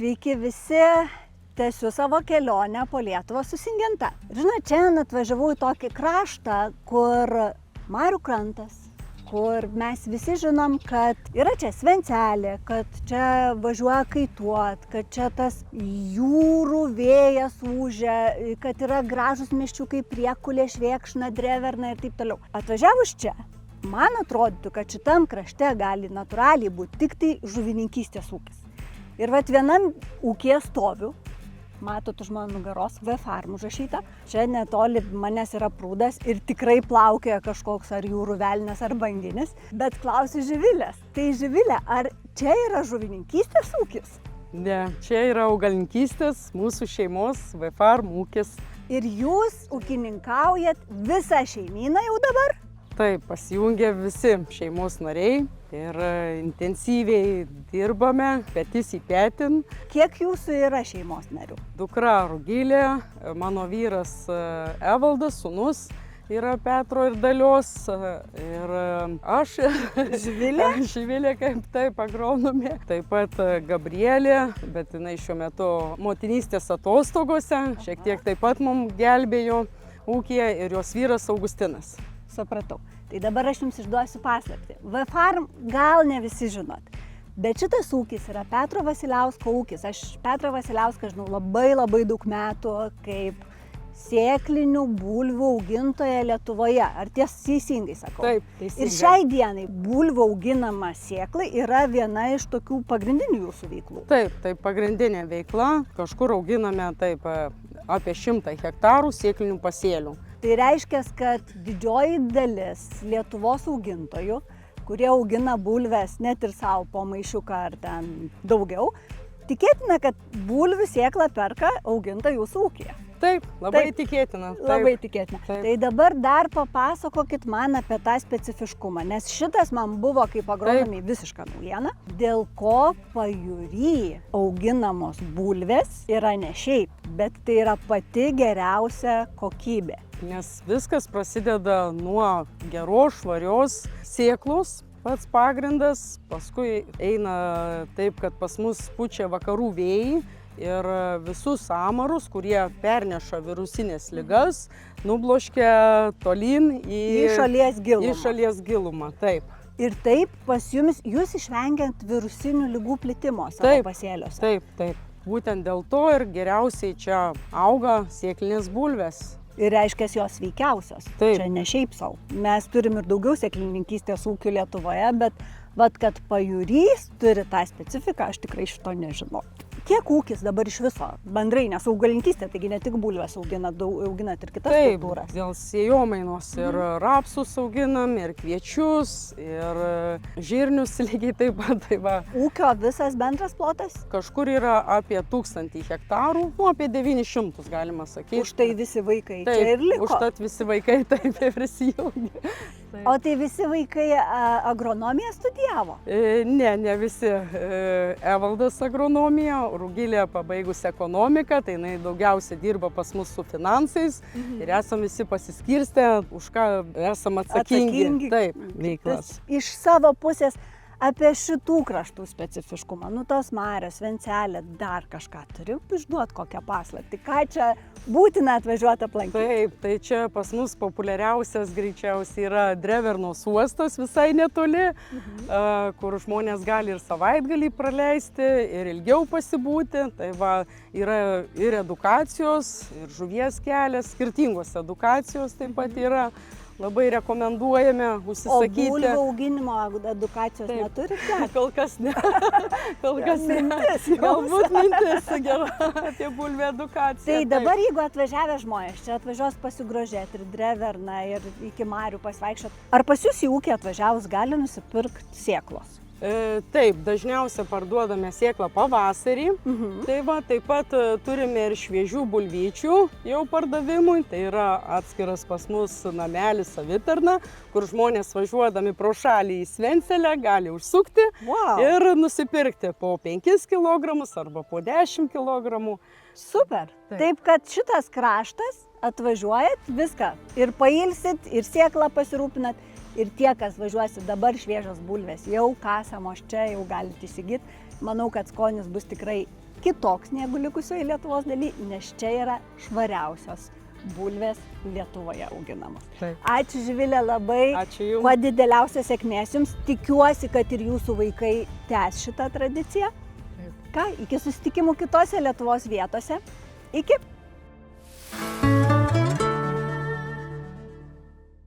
Sveiki visi, tęsiu savo kelionę po Lietuvą su Syngenta. Žinot, šiandien atvažiavau į tokį kraštą, kur marių krantas, kur mes visi žinom, kad yra čia Svencelė, kad čia važiuoja kaituot, kad čia tas jūrų vėjas ūžia, kad yra gražus miščiukai Priekulė, Švėkšna, Dreverna ir taip toliau. Atvažiavus čia, man atrodytų, kad šitam krašte gali natūraliai būti tik tai žuvininkystės ūkis. Ir vat vienam ūkyje stoviu, matot už mano nugaros V-Farm užrašyta, čia netoli manęs yra prūdas ir tikrai plaukioja kažkoks ar jūrų velnias ar banginis, bet klausiu Živilės, tai Živilė, ar čia yra žuvininkystės ūkis? Ne, čia yra augalininkystės, mūsų šeimos V-Farm ūkis. Ir jūs ūkininkaujat visą šeimyną jau dabar? Taip, pasijungė visi šeimos nariai ir intensyviai dirbame, petys į petin. Kiek jūsų yra šeimos narių? Dukra Rugilė, mano vyras Evaldas, sūnus yra Petro ir Dalios ir aš, Živilė kaip taip agronomė, taip pat Gabrielė, bet jinai šiuo metu motinystės atostogose, šiek tiek taip pat mums gelbėjo ūkyje ir jos vyras Augustinas. Supratau. Tai dabar aš jums išduosiu paslaptį. V-Farm gal ne visi žinot, bet šitas ūkis yra Petro Vasiliausko ūkis. Aš Petrą Vasiliauską žinau labai daug metų kaip sėklinių bulvių augintoja Lietuvoje. Ar teisingai sakau? Taip, teisingai. Ir šiai dienai bulvių auginama sėklai yra viena iš tokių pagrindinių jūsų veiklų. Taip, tai pagrindinė veikla. Kažkur auginame taip apie 100 hektarų sėklinių pasėlių. Tai reiškia, kad didžioji dalis Lietuvos augintojų, kurie augina bulves net ir savo po maišiuką ar ten daugiau, tikėtina, kad bulvių sėklą perka auginta jūsų ūkyje. Taip, labai tikėtina. Taip. Labai tikėtina. Taip. Tai dabar dar papasakokit man apie tą specifiškumą, nes šitas man buvo kaip agronomiai visiška naujiena, dėl ko Pajūry auginamos bulvės yra ne šiaip, bet tai yra pati geriausia kokybė. Nes viskas prasideda nuo geros, švarios sėklos, pats pagrindas, paskui eina taip, kad pas mus pučia vakarų vėjai ir visus amarus, kurie perneša virusinės ligas, nubloškia tolyn į šalies gilumą. Taip. Ir taip pas jūs išvengiant virusinių ligų plitimo savo pasėliuose. Taip. Būtent dėl to ir geriausiai čia auga sėklinės bulvės. Ir reiškia, jos sveikiausios. Taip. Čia ne šiaip savo. Mes turim ir daugiau sėklininkystės ūkių Lietuvoje, bet kad Pajūrys turi tą specifiką, aš tikrai šito nežinau. Kiek ūkis dabar iš viso bendrai, nes augalininkystė, taigi ne tik bulves auginat ir kitas kultūras. Taip, dėl sėjomainos ir rapsus auginam, ir kviečius, ir žirnius lygiai taip pat. Ūkio visas bendras plotas? Kažkur yra apie 1000 hektarų, apie 900 galima sakyti. Už tai visi vaikai taip, čia ir liko? Užtat visi vaikai taip prisijungia. Taip. O tai visi vaikai agronomiją studijavo? Ne visi. Evaldas agronomiją, Rugilė pabaigus ekonomiką, tai jinai daugiausia dirba pas mus su finansais ir esam visi pasiskirstę, už ką esam atsakingi. Taip, veiklas. Iš savo pusės apie šitų kraštų specifiškumą, tos marios, Svencelė, dar kažką turiu išduoti kokią paslaptį, ką čia būtina atvažiuoti aplankyti? Taip, tai čia pas mus populiariausias greičiausiai yra Drevernos uostas visai netoli, kur žmonės gali ir savaitgalį praleisti, ir ilgiau pasibūti. Tai yra ir edukacijos, ir žuvies kelias, skirtingos edukacijos taip pat yra. Labai rekomenduojame užsisakyti. O bulvių auginimo edukacijos neturite? Kol kas ne. Galbūt mintis gera apie bulvių edukaciją. Tai dabar, jeigu atvažiavę žmonės, čia atvažiuos pasigrožėti ir Dreverną, ir iki marių pasivaikščiot, ar pas jūs į ūkį atvažiavus gali nusipirkti sėklos? Taip, dažniausiai parduodame sėklą pavasarį. Taip pat turime ir šviežių bulvyčių jau pardavimui. Tai yra atskiras pas mus namelis savitarna, kur žmonės važiuodami pro šalį į Svencelę gali užsukti ir nusipirkti po 5 kg arba po 10 kg. Super. Taip, kad šitas kraštas atvažiuojat viską ir pailsit, ir sėklą pasirūpinat. Ir tie, kas važiuosi dabar šviežios bulvės, jau kasamos čia, jau galite įsigyti. Manau, kad skonis bus tikrai kitoks negu likusioje Lietuvos daly, nes čia yra švariausios bulvės Lietuvoje auginamos. Taip. Ačiū Živilė labai. Ačiū Jums. Kuo dideliausios sėkmės Jums. Tikiuosi, kad ir Jūsų vaikai tęs šitą tradiciją. Taip. Ką, iki susitikimų kitose Lietuvos vietose. Iki.